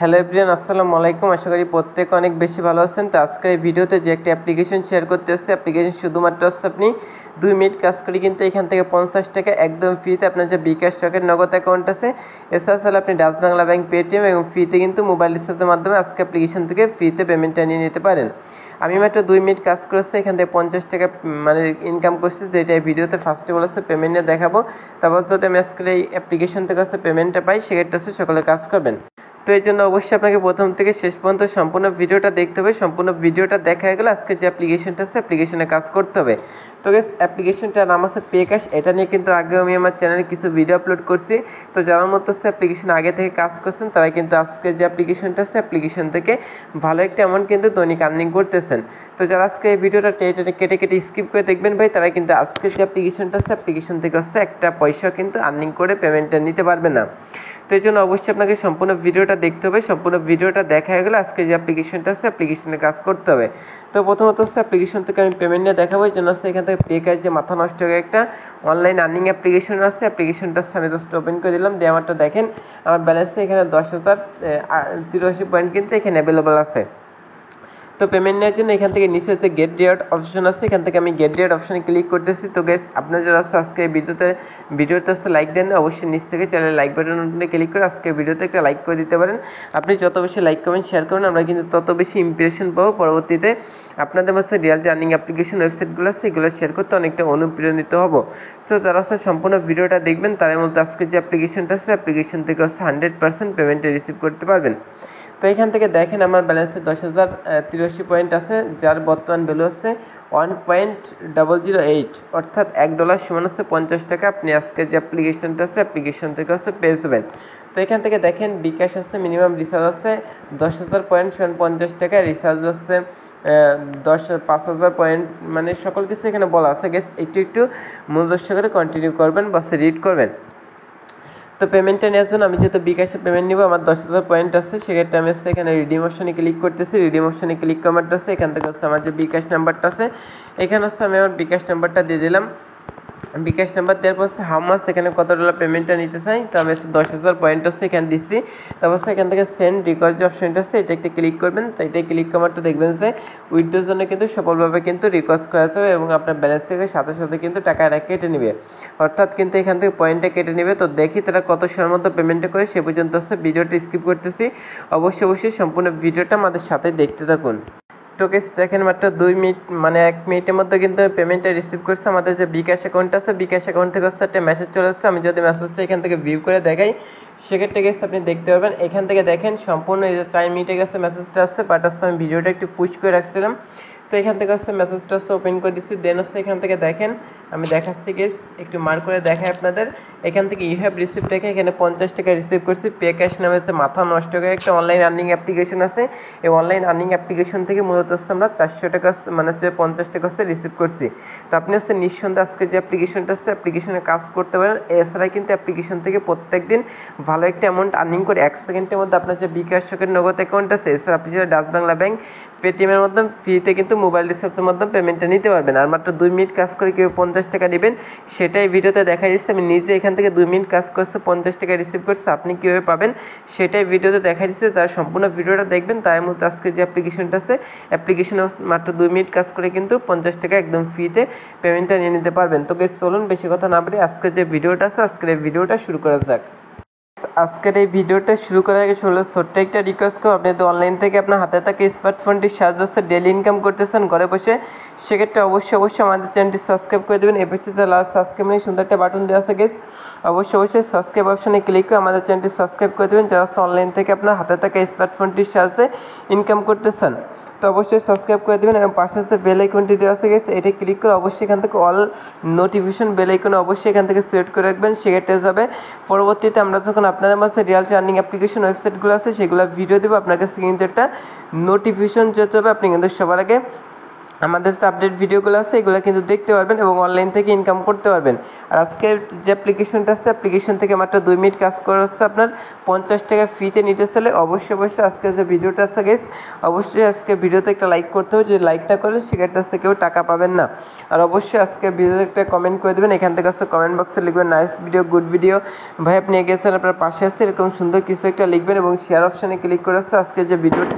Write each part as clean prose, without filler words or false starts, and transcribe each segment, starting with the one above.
Hello everyone, আসসালামু আলাইকুম। আশা করি প্রত্যেকে অনেক বেশি ভালো আছেন। তো আজকের এই ভিডিওতে যে একটা অ্যাপ্লিকেশন শেয়ার করতে এসেছি, অ্যাপ্লিকেশন শুধুমাত্র হচ্ছে আপনি 2 মিনিট কাজ করে কিন্তু এখান থেকে 50 টাকা একদম ফ্রিতে আপনার যে বিকাশ রকেট নগদ অ্যাকাউন্ট আছে, এছাড়া আপনি ডাচ বাংলা ব্যাংক, পেটিএম এবং ফ্রিতে কিন্তু মোবাইল রিচার্জের মাধ্যমে আজকে অ্যাপ্লিকেশন থেকে ফ্রিতে পেমেন্টটা নিয়ে নিতে পারেন। আমি মাত্র 2 মিনিট কাজ করেছি, এখান থেকে 50 টাকা মানে ইনকাম করছি, যেটা এই ভিডিওতে ফার্স্টে বলেছে পেমেন্ট নিয়ে দেখাবো। তারপর যদি আমি আজকের এই অ্যাপ্লিকেশন থেকে হচ্ছে পেমেন্টটা পাই, সেক্ষেত্রে হচ্ছে সকলে কাজ করবেন। তো এই জন্য অবশ্যই আপনাকে প্রথম থেকে শেষ পর্যন্ত সম্পূর্ণ ভিডিওটা দেখতে হবে। সম্পূর্ণ ভিডিওটা দেখা হয়ে গেলে আজকে যে অ্যাপ্লিকেশনটা আছে, অ্যাপ্লিকেশনে কাজ করতে হবে। তো গাইস, অ্যাপ্লিকেশনটার নাম আছে পেকাশ। এটা নিয়ে কিন্তু আগেও আমি আমার চ্যানেলে কিছু ভিডিও আপলোড করছি। তো যারা মতো হচ্ছে অ্যাপ্লিকেশন আগে থেকে কাজ করছেন, তারা কিন্তু আজকে যে অ্যাপ্লিকেশনটা আছে, অ্যাপ্লিকেশন থেকে ভালো একটা অ্যামাউন্ট কিন্তু দৈনিক আর্নিং করতেছেন। তো যারা আজকে এই ভিডিওটা কেটে কেটে স্কিপ করে দেখবেন ভাই, তারা কিন্তু আজকে যে অ্যাপ্লিকেশনটা আছে, অ্যাপ্লিকেশন থেকে হচ্ছে একটা পয়সা কিন্তু আর্নিং করে পেমেন্টটা নিতে পারবে না। তো এই জন্য অবশ্যই আপনাকে সম্পূর্ণ ভিডিওটা দেখতে হবে। সম্পূর্ণ ভিডিওটা দেখা হয়ে গেলে আজকে যে অ্যাপ্লিকেশনটা আছে, অ্যাপ্লিকেশনে কাজ করতে হবে। তো প্রথমত হচ্ছে অ্যাপ্লিকেশন থেকে আমি পেমেন্ট নিয়ে দেখাবো। এই জন্য হচ্ছে এখান থেকে পেকাশ যে মাথা নষ্ট হয়ে একটা অনলাইন আর্নিং অ্যাপ্লিকেশন আছে, অ্যাপ্লিকেশনটা আমি জাস্ট ওপেন করে দিলাম। দিয়ে আমারটা দেখেন, আমার ব্যালেন্সে এখানে 10,083 পয়েন্ট কিন্তু এখানে অ্যাভেলেবল আছে। তো পেমেন্ট নেওয়ার জন্য এখান থেকে নিচে যে গেট রিওয়ার্ড অপশন আছে, এখান থেকে আমি গেট রিওয়ার্ড অপশনে ক্লিক করতেছি। তো গাইস, আপনারা যারা আজকে ভিডিওতে লাইক দেন, অবশ্যই নিচ থেকে চ্যানেল লাইক বাটনে ক্লিক করে আজকে ভিডিওতে একটা লাইক করে দিতে পারেন। আপনি যত বেশি লাইক কমেন্ট শেয়ার করবেন, আমরা কিন্তু তত বেশি ইমপ্রেশন পাবো। পরবর্তীতে আপনাদের মাঝে রিয়েল যে আর্নিং অ্যাপ্লিকেশন ওয়েবসাইটগুলো আছে, এগুলো শেয়ার করতে অনেকটা অনুপ্রাণিত হবো। সো যারা সম্পূর্ণ ভিডিওটা দেখবেন, তার মধ্যে আজকে যে অ্যাপ্লিকেশনটা আছে, অ্যাপ্লিকেশন থেকে 100% পেমেন্টে রিসিভ করতে পারবেন। তো এখান থেকে দেখেন, আমার ব্যালেন্সে 10,083 পয়েন্ট আছে, যার বর্তমান ভ্যালু হচ্ছে 1.008, অর্থাৎ $1 সমান হচ্ছে 50 টাকা। আপনি আজকে যে অ্যাপ্লিকেশনটা আছে, অ্যাপ্লিকেশন থেকে হচ্ছে পেয়ে যাবেন। তো এখান থেকে দেখেন, বিকাশ হচ্ছে মিনিমাম রিচার্জ আছে 10,000 পয়েন্ট সমান 50 টাকা, রিচার্জ হচ্ছে 5,000 পয়েন্ট, মানে সকল কিছু এখানে বলা আছে। গেস একটু মনোযোগ করে কন্টিনিউ করবেন বা রিড করবেন। তো পেমেন্টটা নেওয়ার জন্য আমি যেহেতু বিকাশে পেমেন্ট নিব, আমার 10,000 পয়েন্ট আছে, সেক্ষেত্রে আমি হচ্ছে এখানে রিডিম অপশনে ক্লিক করতেছি। রিডিম অপশনে ক্লিক করার আছে, এখান থেকে হচ্ছে আমার যে বিকাশ নাম্বারটা আছে, এখানে হচ্ছে আমি আমার বিকাশ নাম্বারটা দিয়ে দিলাম। বিকাশ নাম্বার দেওয়ার পর হাউ মাস, এখানে কত ডলার পেমেন্টটা নিতে চাই, তো আমি হচ্ছে 10,000 পয়েন্ট হচ্ছে এখানে দিচ্ছি। তারপর এখান থেকে সেন্ড রিকোয়েস্ট যে অপশনটা আছে, এটা একটা ক্লিক করবেন। তো এটাই ক্লিক করারটা দেখবেন যে উইথড্রোর জন্য কিন্তু সফলভাবে কিন্তু রিকোয়েস্ট করা যাবে এবং আপনার ব্যালেন্স থেকে সাথে সাথে কিন্তু টাকা কেটে নেবে, অর্থাৎ কিন্তু এখান থেকে পয়েন্টটা কেটে নেবে। তো দেখি তারা কত সময়ের মধ্যে পেমেন্টটা করে, সে পর্যন্ত হচ্ছে ভিডিওটা স্কিপ করতেছি। অবশ্যই সম্পূর্ণ ভিডিওটা আমাদের সাথে দেখতে থাকুন। তো গাইস দেখেন, মাত্র 2 মিনিট মানে 1 মিনিটের মধ্যে কিন্তু পেমেন্টটা রিসিভ করছে। আমাদের যে বিকাশ অ্যাকাউন্ট আছে, বিকাশ অ্যাকাউন্ট থেকে হচ্ছে একটা মেসেজ চলে আসছে। আমি যদি মেসেজটা এখান থেকে ভিউ করে দেখাই, সেক্ষেত্রে গেছে আপনি দেখতে পারবেন। এখান থেকে দেখেন সম্পূর্ণ এই যে 4 মিনিটে গেছে মেসেজটা আসছে, বাট হচ্ছে আমি ভিডিওটা একটু পুশ করে রাখছিলাম। তো এখান থেকে হচ্ছে মেসেজটা হচ্ছে ওপেন করে দিচ্ছি। দেন হচ্ছে এখান থেকে দেখেন, আমি দেখাচ্ছি গেস, একটু মার্ক করে দেখাই আপনাদের। এখান থেকে ইউ হ্যাভ রিসিভ দেখে এখানে 50 টাকা রিসিভ করছি। পে ক্যাশ নামে হচ্ছে মাথা নষ্ট করে একটা অনলাইন আর্নিং অ্যাপ্লিকেশন আছে। এই অনলাইন আর্নিং অ্যাপ্লিকেশন থেকে মূলত হচ্ছে আমরা 400 টাকা মানে হচ্ছে 50 টাকা হচ্ছে রিসিভ করছি। তো আপনি হচ্ছে নিঃসন্দেহে আজকে যে অ্যাপ্লিকেশনটা আছে, অ্যাপ্লিকেশনে কাজ করতে পারেন। এছাড়া কিন্তু অ্যাপ্লিকেশন থেকে প্রত্যেক দিন ভালো একটা অ্যামাউন্ট আর্নিং করে 1 সেকেন্ডের মধ্যে আপনার যে বিকাশ রকেট নগদ অ্যাকাউন্ট আছে, এছাড়া আপনি যে ডাচ বাংলা ব্যাংক, পেটিএমের মাধ্যমে ফ্রিতে কিন্তু মোবাইল রিচার্জের মাধ্যমে পেমেন্টটা নিতে পারবেন। আর মাত্র 2 মিনিট কাজ করে কেউ 50 টাকা নেবেন, সেটাই ভিডিওতে দেখা দিচ্ছে। আমি নিজে এখান থেকে 2 মিনিট কাজ করছে, 50 টাকা রিসিভ করছে। আপনি কীভাবে পাবেন সেটাই ভিডিওতে দেখা দিচ্ছে। যারা সম্পূর্ণ ভিডিওটা দেখবেন, তার মধ্যে আজকে যে অ্যাপ্লিকেশনটা আছে, অ্যাপ্লিকেশনে মাত্র 2 মিনিট কাজ করে কিন্তু 50 টাকা একদম ফ্রিতে পেমেন্টটা নিয়ে নিতে পারবেন। তো গাইস চলুন বেশি কথা না বলে আজকে যে ভিডিওটা আছে, আজকের এই ভিডিওটা শুরু করা যাক। আজকের এই ভিডিওটা শুরু করার আগে ছোট্ট একটা রিকোয়েস্ট করব, আপনি তো অনলাইন থেকে আপনার হাতে থাকা স্মার্টফোনটির সাহায্যে ডেইলি ইনকাম করতেছেন ঘরে বসে, সেক্ষেত্রে অবশ্যই আমাদের চ্যানেলটি সাবস্ক্রাইব করে দেবেন। এপিসিতে লাস্ট সাবস্ক্রাইব নিয়ে সুন্দর একটা বাটন দেওয়া আছে গেস, অবশ্যই সাবস্ক্রাইব অপশনে ক্লিক করে আমাদের চ্যানেলটি সাবস্ক্রাইব করে দেবেন। যারা অনলাইন থেকে আপনার হাতে থাকা স্মার্টফোনটির সাহায্যে ইনকাম করতেছেন, তো অবশ্যই সাবস্ক্রাইব করে দেবেন এবং পাশে যে বেল আইকনটি দেওয়া আছে গেছে, এটা ক্লিক করে অবশ্যই এখান থেকে অল নোটিফিকেশন বেল আইকনে অবশ্যই এখান থেকে সিলেক্ট করে রাখবেন। সেক্ষেত্রে যাবে পরবর্তীতে আমরা যখন আপনাদের মাঝে রিয়েল আর্নিং অ্যাপ্লিকেশন ওয়েবসাইটগুলো আছে, সেগুলো ভিডিও দেবো, আপনার কাছে কিন্তু একটা নোটিফিকেশন যেতে হবে। আপনি কিন্তু সবার আগে আমাদের যে আপডেট ভিডিওগুলো আছে এগুলো কিন্তু দেখতে পারবেন এবং অনলাইন থেকে ইনকাম করতে পারবেন। আর আজকের যে অ্যাপ্লিকেশনটা আছে অ্যাপ্লিকেশন থেকে মাত্র 2 মিনিট কাজ করা হচ্ছে আপনার 50 টাকা ফ্রিতে নিতে চলে। অবশ্যই আজকে যে ভিডিওটা আছে গাইস, অবশ্যই আজকে ভিডিওতে একটা লাইক করতে হবে, যদি লাইকটা করে সেক্ষেত্রে হচ্ছে কেউ টাকা পাবেন না। আর অবশ্যই আজকে ভিডিওতে একটা কমেন্ট করে দেবেন, এখান থেকে হচ্ছে কমেন্ট বক্সে লিখবেন নাইস ভিডিও, গুড ভিডিও, ভাই আপনি এগিয়েছেন, আপনার পাশে আছে, এরকম সুন্দর কিছু একটা লিখবেন এবং শেয়ার অপশানে ক্লিক করে হচ্ছে আজকে যে ভিডিওটা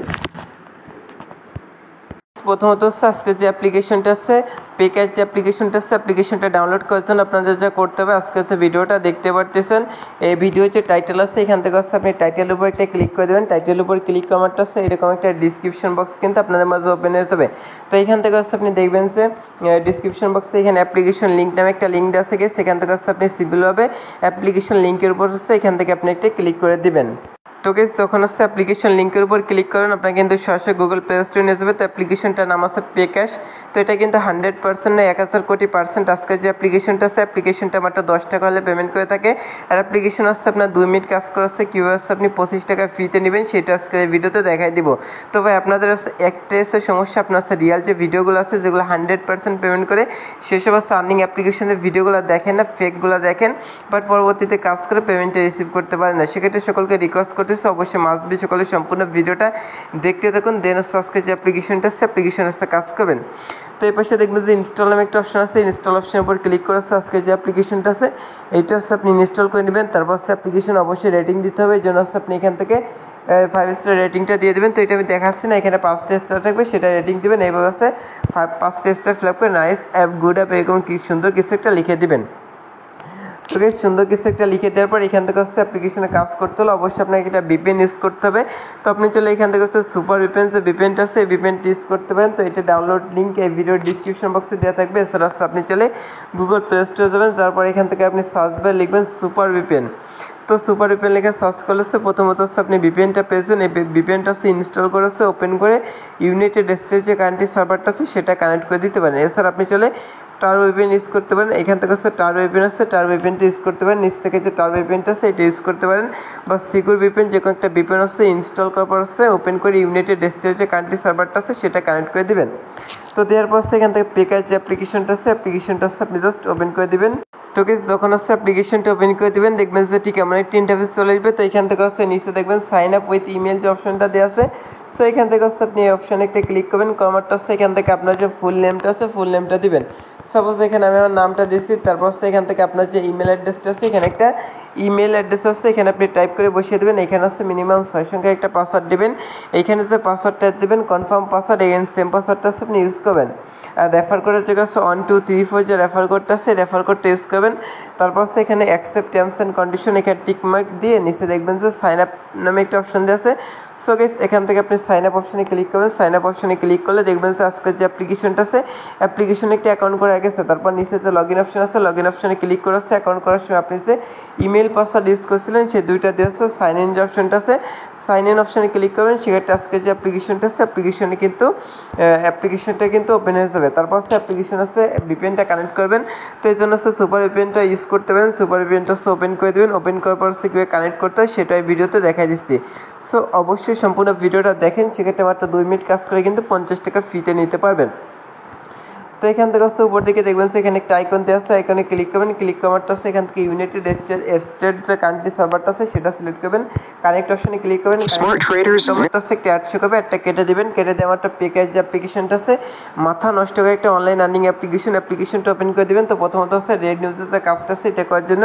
প্রথমত হচ্ছে আজকে যে অ্যাপ্লিকেশনটা আছে পেক্যাশ যে অ্যাপ্লিকেশনটা আছে অ্যাপ্লিকেশনটা ডাউনলোড করার জন্য আপনাদের যা করতে হবে, আজকে হচ্ছে ভিডিওটা দেখতে পারতেছেন, এই ভিডিওর যে টাইটেল আছে এখান থেকে হচ্ছে আপনি টাইটেলের উপর একটা ক্লিক করে দেবেন। টাইটেলের উপর ক্লিক করাটা হচ্ছে এরকম একটা ডিসক্রিপশন বক্স কিন্তু আপনাদের মাঝে ওপেন হয়ে যাবে। তো এখান থেকে হচ্ছে আপনি দেখবেন যে ডিসক্রিপশন বক্সে এখানে অ্যাপ্লিকেশন লিঙ্ক নামে একটা লিঙ্ক দেওয়া আছে, সেখান থেকে হচ্ছে আপনি সিম্পলভাবে অ্যাপ্লিকেশন লিঙ্কের উপর হচ্ছে এখান থেকে আপনি একটা ক্লিক করে দিবেন। তো গাইস যখন হচ্ছে অ্যাপ্লিকেশন লিঙ্কের উপর ক্লিক করেন আপনার কিন্তু সরাসরি গুগল প্লে স্টোরে নিয়ে যাবে। তো অ্যাপ্লিকেশনটার নাম আছে পেক্যাশ। তো এটা কিন্তু 100% না 1000 কোটি % আজকে যে অ্যাপ্লিকেশনটা আছে অ্যাপ্লিকেশনটা মাত্র 10 টাকা হলে পেমেন্ট করে থাকে। আর অ্যাপ্লিকেশন হচ্ছে আপনার 2 মিনিট কাজ করাচ্ছে, কীভাবে আপনি 25 টাকা ফ্রিতে নেবেন সেটা আজকে এই ভিডিওতে দেখাই দিব। তো ভাই আপনাদের একটাই হচ্ছে সমস্যা, আপনার হচ্ছে রিয়াল যে ভিডিওগুলো আছে যেগুলো 100% পেমেন্ট করে সেসব হচ্ছে আর্নিং অ্যাপ্লিকেশনের ভিডিওগুলো দেখেন না, ফেকগুলো দেখেন, বাট পরবর্তীতে কাজ করে পেমেন্টটা রিসিভ করতে পারেন না। সেক্ষেত্রে সকলকে রিকোয়েস্ট করতে অবশ্যই মাস্ট বি সকলে সম্পূর্ণ ভিডিওটা দেখতে থাকুন, দেন আজকে যে অ্যাপ্লিকেশনটা আছে অ্যাপ্লিকেশন আছে কাজ করবেন। তো এই পাশে দেখবেন যে ইনস্টল নামে একটা অপশন আছে, ইনস্টল অপশনের উপর ক্লিক করে আজকে যে অ্যাপ্লিকেশনটা আছে এইটা হচ্ছে আপনি ইনস্টল করে নেবেন। তারপর হচ্ছে অ্যাপ্লিকেশন অবশ্যই রেটিং দিতে হবে, এই জন্য হচ্ছে আপনি এখান থেকে 5 স্টার রেটিংটা দিয়ে দেবেন। তো এটা আমি দেখাচ্ছি না, এখানে 5টা স্টার থাকবে সেটা রেটিং দেবেন। এইভাবে হচ্ছে 5টা স্টার ফিল আপ করে নাইস অ্যাপ, গুড অ্যাপ এরকম কি সুন্দর কিছু একটা লিখে দিবেন। তো গাইস সুন্দর কিছু একটা লিখে দেওয়ার পর এখান থেকে হচ্ছে অ্যাপ্লিকেশনে কাজ করতে হলে অবশ্যই আপনাকে এটা VPN ইউজ করতে হবে। তো আপনি চলে এখান থেকে হচ্ছে সুপার VPN যে VPNটা আছে এই VPNটা ইউজ করতে পারেন। তো এটা ডাউনলোড লিঙ্ক এই ভিডিওর ডিসক্রিপশন বক্সে দেওয়া থাকবে। এছাড়া আপনি চলে গুগল প্লে স্টোরে যাবেন, যার পর এখান থেকে আপনি সার্চ বারে লিখবেন সুপার VPN। তো সুপার VPN লিখে সার্চ করলে প্রথমত হচ্ছে আপনি VPNটা পেয়েছেন, এই VPNটা হচ্ছে ইনস্টল করে হচ্ছে ওপেন করে ইউনাইটেড স্টেটস যে কান্ট্রি সার্ভারটা আছে সেটা কানেক্ট করে দিতে পারেন। এছাড়া আপনি চলে টার VPN ইউজ করতে পারেন, এখান থেকে হচ্ছে টার VPN আছে টার VPNটা ইউজ করতে পারেন, নিচ থেকে যে টার VPNটা আছে এটা ইউজ করতে পারেন, বা সিকিউর VPN যে কোনো একটা VPN হচ্ছে ইনস্টল করার পর হচ্ছে ওপেন করে ইউনাইটেড স্টেটস যে কান্ট্রি সার্ভারটা আছে সেটা কানেক্ট করে দিবেন। তো দেওয়ার পর এখান থেকে পেক্যাশ যে অ্যাপ্লিকেশনটা আছে আপনি জাস্ট ওপেন করে দিবেন। তো গাইস যখন হচ্ছে অ্যাপ্লিকেশনটা ওপেন করে দিবেন দেখবেন যে ঠিক এমন একটা ইন্টারফেস চলে আসবে। তো এখান থেকে হচ্ছে নিচে দেখবেন সাইন আপ উইথ ইমেল যে অপশনটা দেওয়া আছে, সো এখান থেকে হচ্ছে আপনি এই অপশানে একটা ক্লিক করবেন, কমারটা হচ্ছে এখান থেকে আপনার যে ফুল নেমটা আছে ফুল নেমটা দিবেন। সাপোজ এখানে আমি আমার নামটা দিচ্ছি, তারপর হচ্ছে এখান থেকে আপনার যে ইমেল অ্যাড্রেসটা আছে এখানে একটা ইমেল অ্যাড্রেস আছে এখানে আপনি টাইপ করে বসিয়ে দেবেন। এখানে হচ্ছে মিনিমাম 6 সংখ্যার একটা পাসওয়ার্ড দেবেন, এইখানে যে পাসওয়ার্ডটা দেবেন কনফার্ম পাসওয়ার্ড, এখানে সেম পাসওয়ার্ডটা আছে আপনি ইউজ করবেন। আর রেফার কোডের জায়গা হচ্ছে 1 2 3 4 যে রেফার কোডটা আছে রেফার কোডটা ইউজ করবেন। তারপর হচ্ছে এখানে অ্যাকসেপ্ট টার্মস অ্যান্ড কন্ডিশন এখানে টিক মার্ক দিয়ে নিচে দেখবেন যে সাইন আপ নামে একটা অপশন দেওয়া আছে। সো গাইস এখান থেকে আপনি সাইন আপ অপশনে ক্লিক করবেন, সাইন আপ অপশনে ক্লিক করলে দেখবেন যে আজকের যে অ্যাপ্লিকেশনটা আছে অ্যাপ্লিকেশনে একটা অ্যাকাউন্ট করা গেছে। তারপর নিচে যে লগ ইন অপশন আছে লগ ইন অপশনে ক্লিক করে হচ্ছে অ্যাকাউন্ট করার সময় আপনি যে ইমেল পাসওয়ার্ড ইউজ করছিলেন সেই দুইটা দিয়ে হচ্ছে সাইন ইন যে অপশনটা আছে সাইন ইন অপশনে ক্লিক করবেন। সেক্ষেত্রে আজকে যে অ্যাপ্লিকেশনটা আছে অ্যাপ্লিকেশনটা কিন্তু ওপেন হয়ে যাবে। তারপর হচ্ছে অ্যাপ্লিকেশন আছে VPNটা কানেক্ট করবেন। তো এই জন্য হচ্ছে সুপার VPNটা ইউজ করতে পারেন, সুপার VPNটা হচ্ছে ওপেন করে দেবেন, ওপেন করার পর হচ্ছে কীভাবে কানেক্ট করতে হয় সেটাই ভিডিওতে দেখাই দিচ্ছি। সো অবশ্যই সম্পূর্ণ ভিডিওটা দেখেন, সেক্ষেত্রে মাত্র 2 মিনিট কাজ করে কিন্তু 50 টাকা ফ্রিতে নিতে পারবেন। তো এখান থেকে হচ্ছে উপর দিকে দেখবেন এখানে একটা আইকন দেওয়া আছে, আইকনে ক্লিক করবেন, ক্লিক করারটা হচ্ছে এখান থেকে ইউনাইটেড স্টেট যে কান্ট্রি সার্ভারটা আছে সেটা সিলেক্ট করবেন, কানেক্ট অপশনে ক্লিক করবেন, একটা অ্যাড শো করবে, একটা কেটে দিবেন, কেটে দিয়ে আমার একটা পেক্যাশ যে অ্যাপ্লিকেশনটা আছে মাথা নষ্ট করে একটা অনলাইন আর্নিং অ্যাপ্লিকেশনটা ওপেন করে দিবেন। তো প্রথমত হচ্ছে রেড নিউজের যে কাজটা আছে এটা করার জন্য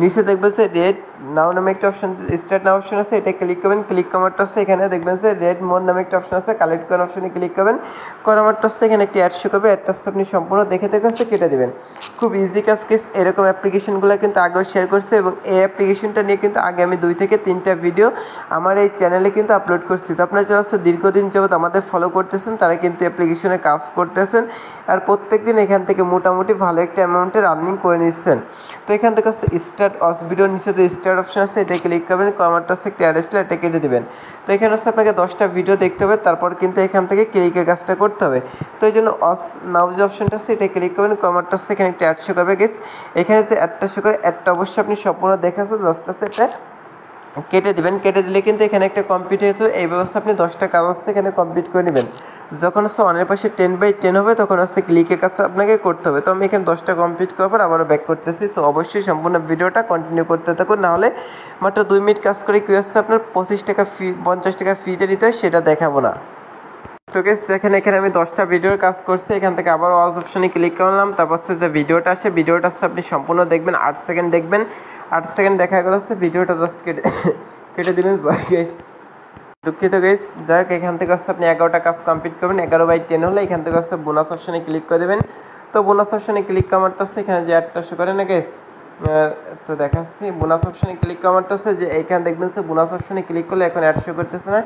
নিচে দেখবেন যে রেড নাও নামে একটা অপশন স্টার্ট নাও অপশন আছে, এটা ক্লিক করবেন, ক্লিক করারটা হচ্ছে এখানে দেখবেন যে রেড মোর নামে একটা অপশন আছে, কালেক্ট করার অপশনে ক্লিক করবেন, করারটা হচ্ছে এখানে একটি অ্যাড শো করবে, অ্যাডটা আপনি সম্পূর্ণ দেখে হচ্ছে কেটে দেবেন। খুব ইজি কাজ কেস, এরকম অ্যাপ্লিকেশনগুলো কিন্তু আগেও শেয়ার করছে এবং এই অ্যাপ্লিকেশনটা নিয়ে কিন্তু আগে আমি 2 থেকে 3টা ভিডিও আমার এই চ্যানেলে কিন্তু আপলোড করছি। তো আপনারা যারা হচ্ছে দীর্ঘদিন যাবত আমাদের ফলো করতেছেন তারা কিন্তু অ্যাপ্লিকেশনে কাজ করতেছেন আর প্রত্যেক দিন এখান থেকে মোটামুটি ভালো একটা অ্যামাউন্টের আর্নিং করে নিচ্ছেন। তো এখান থেকে হচ্ছে স্টার্ট অস ভিডিওর নিচে যে স্টার্ট অপশন আছে এটা ক্লিক করবেন, কমারটা হচ্ছে একটা অ্যাড আসলে এটা কেটে দেবেন। তো এখানে হচ্ছে আপনাকে 10টা ভিডিও দেখতে হবে, তারপর কিন্তু এখান থেকে ক্লিকের কাজটা করতে হবে। তো এই জন্য অস নাও যে অপশনটা আছে এটা ক্লিক করবেন, কমারটা হচ্ছে এখানে একটা অ্যাড শো করবে গেস, এখানে যে অ্যাডটা শো করে অ্যাডটা অবশ্যই আপনি সম্পূর্ণ দেখে আছে জাস্ট আছে এটা কেটে দিবেন। কেটে দিলে কিন্তু এখানে একটা কমপ্লিট হয়েছে। এই ব্যবস্থা আপনি 10টা কাজ হচ্ছে এখানে কমপ্লিট করে নেবেন। যখন হচ্ছে অনের পাশে 10/10 হবে তখন হচ্ছে ক্লিকের কাছে আপনাকে করতে হবে। তো আমি এখানে 10টা কমপ্লিট করার পর আবারও ব্যাক করতেছি। সো অবশ্যই সম্পূর্ণ ভিডিওটা কন্টিনিউ করতে থাকুন, নাহলে মাত্র 2 মিনিট কাজ করে কী হচ্ছে আপনার 25 টাকা ফি 50 টাকা ফিতে নিতে হয় সেটা দেখাবো না। তো গেস দেখেন এখানে আমি 10টা ভিডিওর কাজ করছি। এখান থেকে আবার ওয়াজ অপশনে ক্লিক করলাম। তারপর হচ্ছে যে ভিডিওটা আসে, ভিডিওটা হচ্ছে আপনি সম্পূর্ণ দেখবেন, 8 সেকেন্ড দেখবেন। 8 সেকেন্ড দেখা গেল হচ্ছে ভিডিওটা জাস্ট কেটে দেবেন। গাইস দুঃখিত গাইস, যাই হোক এখান থেকে হচ্ছে আপনি 11টা কাজ কমপ্লিট করবেন। 11/10 হলে এখান থেকে হচ্ছে বোনাস অপশনে ক্লিক করে দেবেন। তো বোনাস অপশনে ক্লিক করাটা হচ্ছে এখানে যে অ্যাডটা শো করে না গাইস, তো দেখাচ্ছি বোনাস অপশনে ক্লিক করাটা হচ্ছে যে এখানে দেখবেন যে বোনাস অপশনে ক্লিক করলে এখন অ্যাড শো করতেছে না,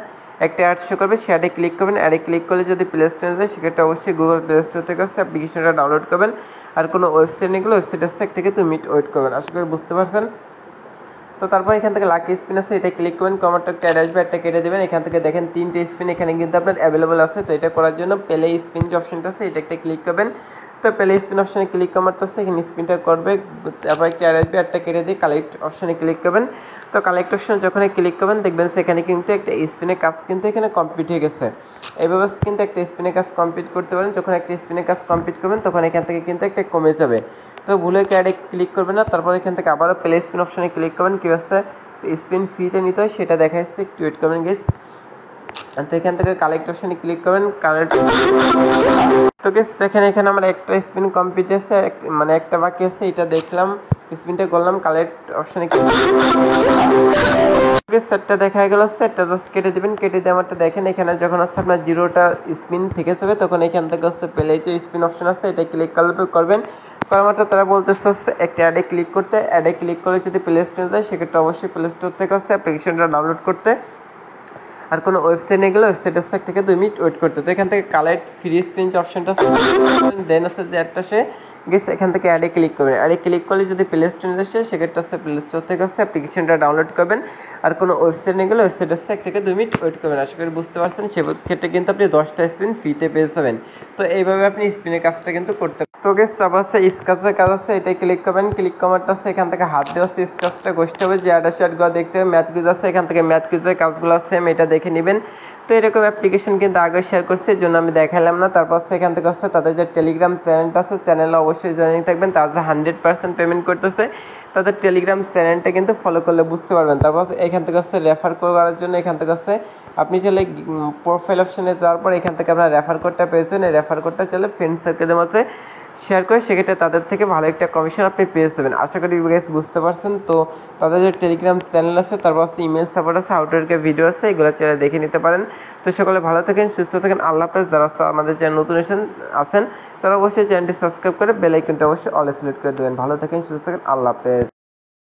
একটা অ্যাড শো করবে, সে অ্যাডে ক্লিক করবেন। অ্যাডে ক্লিক করলে যদি প্লে স্টোরে যায় সেক্ষেত্রে অবশ্যই গুগল প্লে স্টোর থেকে হচ্ছে অ্যাপ্লিকেশনটা ডাউনলোড করবেন। আর কোনো ওয়েবসাইট নিয়ে গেলে ওয়েবসাইট হচ্ছে 1 থেকে 2 মিনিট ওয়েট করবেন। আশা করি বুঝতে পারছেন। তো তারপর এখান থেকে লাকি স্পিন আছে, এটা ক্লিক করবেন, কমারটা একটা অ্যাড আসবে, একটা কেটে দেবেন। এখান থেকে দেখেন 3টে স্পিন এখানে কিন্তু আপনার অ্যাভেলেবল আছে। তো এটা করার জন্য প্লে স্পিন যে অপশনটা আছে এটা একটা ক্লিক করবেন। তো প্লে স্পিন অপশনে ক্লিক করাটা হচ্ছে এখানে স্পিনটা করবে, তারপর একটা অ্যাড আসবে, একটা কেটে দিয়ে কালেক্ট অপশনে ক্লিক করবেন। তো কালেক্ট অপশনে যখন ক্লিক করবেন দেখবেন সেখানে কিন্তু একটা স্পিনের কাজ কিন্তু এখানে কমপ্লিট হয়ে গেছে। এইভাবে কিন্তু একটা স্পিনের কাজ কমপ্লিট করতে পারেন। যখন একটা স্পিনের কাজ কমপ্লিট করবেন তখন এখান থেকে কিন্তু একটা কমে যাবে। তো ভুলে অ্যাডে ক্লিক করবেন না, তারপর এখান থেকে আবারও প্লে স্পিন অপশনে ক্লিক করবেন। কী হচ্ছে স্পিন ফ্রিতে নিতে হয় সেটা দেখা যাচ্ছে, একটু ওয়েট করবেন গেস। তো এখান থেকে কালেক্ট অপশনে ক্লিক করবেন, কালেক্ট। তো গেস দেখেন এখানে আমার একটা স্পিন কমপ্লিট আছে, মানে একটা বাকি আছে, এটা দেখলাম, স্পিনটা করলাম, কালেক্ট অপশনে সেটটা দেখা গেল, সেটটা জাস্ট কেটে দিবেন। কেটে দিয়ে আমারটা দেখেন এখানে যখন হচ্ছে আপনার 0টা স্পিন থেকে যাবে তখন এখান থেকে হচ্ছে প্লে যে স্পিন অপশন আছে এটা ক্লিক করবেন। করার মাত্র তারা বলতেছে হচ্ছে একটা অ্যাডে ক্লিক করতে। অ্যাডে ক্লিক করলে যদি প্লে স্টোরে যায় সেক্ষেত্রে অবশ্যই প্লে স্টোর থেকে হচ্ছে অ্যাপ্লিকেশনটা ডাউনলোড করতে। আর কোনো ওয়েবসাইট নিয়ে গেলে ওয়েবসাইটের 1 থেকে 2 মিনিট ওয়েট করতে। তো এখান থেকে কালেক্ট ফ্রি স্পিন যে অপশনটা দেন আছে যে একটা সে গেছে, এখান থেকে অ্যাডে ক্লিক করবেন। অ্যাডে ক্লিক করলে যদি প্লে স্টোরে আসে সেক্ষেত্রে হচ্ছে প্লে স্টোর থেকে হচ্ছে অ্যাপ্লিকেশনটা ডাউনলোড করবেন। আর কোনো ওয়েবসাইট নিয়ে গেলে ওয়েবসাইটের 1 থেকে 2 মিনিট ওয়েট করবেন। আশা করি বুঝতে পারছেন। সেক্ষেত্রে কিন্তু আপনি 10টা স্পিন ফ্রিতে পেয়ে যাবেন। তো এইভাবে আপনি স্পিনের কাজটা কিন্তু করতে। তো গেস তারপর হচ্ছে স্কাচের কাজ আছে, এটাই ক্লিক করবেন। ক্লিক করাটা হচ্ছে এখান থেকে হাত দিয়ে হচ্ছে স্কাচটা ঘষতে হবে, যে অ্যাডগুলো দেখতে হবে, ম্যাথ কুইজ আছে, এখান থেকে ম্যাথ কুইজের কাজগুলো সেম এটা দেখে নেবেন। তো এরকম অ্যাপ্লিকেশন কিন্তু আগে শেয়ার করছে, এই জন্য আমি দেখালাম না। তারপর হচ্ছে এখান থেকে হচ্ছে তাদের যে টেলিগ্রাম চ্যানেলটা আছে, চ্যানেলে অবশ্যই জয়েনিং থাকবেন। তার যে 100% পেমেন্ট করতেছে তাদের টেলিগ্রাম চ্যানেলটা কিন্তু ফলো করলে বুঝতে পারবেন। তারপর এখান থেকে হচ্ছে রেফার করার জন্য এখান থেকে হচ্ছে আপনি চাইলে প্রোফাইল অপশনে যাওয়ার পর এখান থেকে আপনার রেফার কোডটা পেয়েছেন, এই রেফার কোডটা চাইলে ফ্রেন্ড সার্কেলের মধ্যে শেয়ার করে সেক্ষেত্রে তাদের থেকে ভালো একটা কমিশন আপনি পেয়ে যাবেন। আশা করি গাইস বুঝতে পারছেন। তো তাদের যে টেলিগ্রাম চ্যানেল আছে, তারপর হচ্ছে ইমেল সাপোর্ট আছে, আউটডোরকে ভিডিও আছে, এগুলো চ্যানেলে দেখে নিতে পারেন। তো সকলে ভালো থাকেন, সুস্থ থাকেন, আল্লাহ হাফেজ। যারা আমাদের চ্যানেল নতুন আছেন তারা অবশ্যই চ্যানেলটি সাবস্ক্রাইব করে বেল আইকনটা অবশ্যই অল সিলেক্ট করে দেবেন। ভালো থাকেন, সুস্থ থাকেন, আল্লাহ হাফেজ।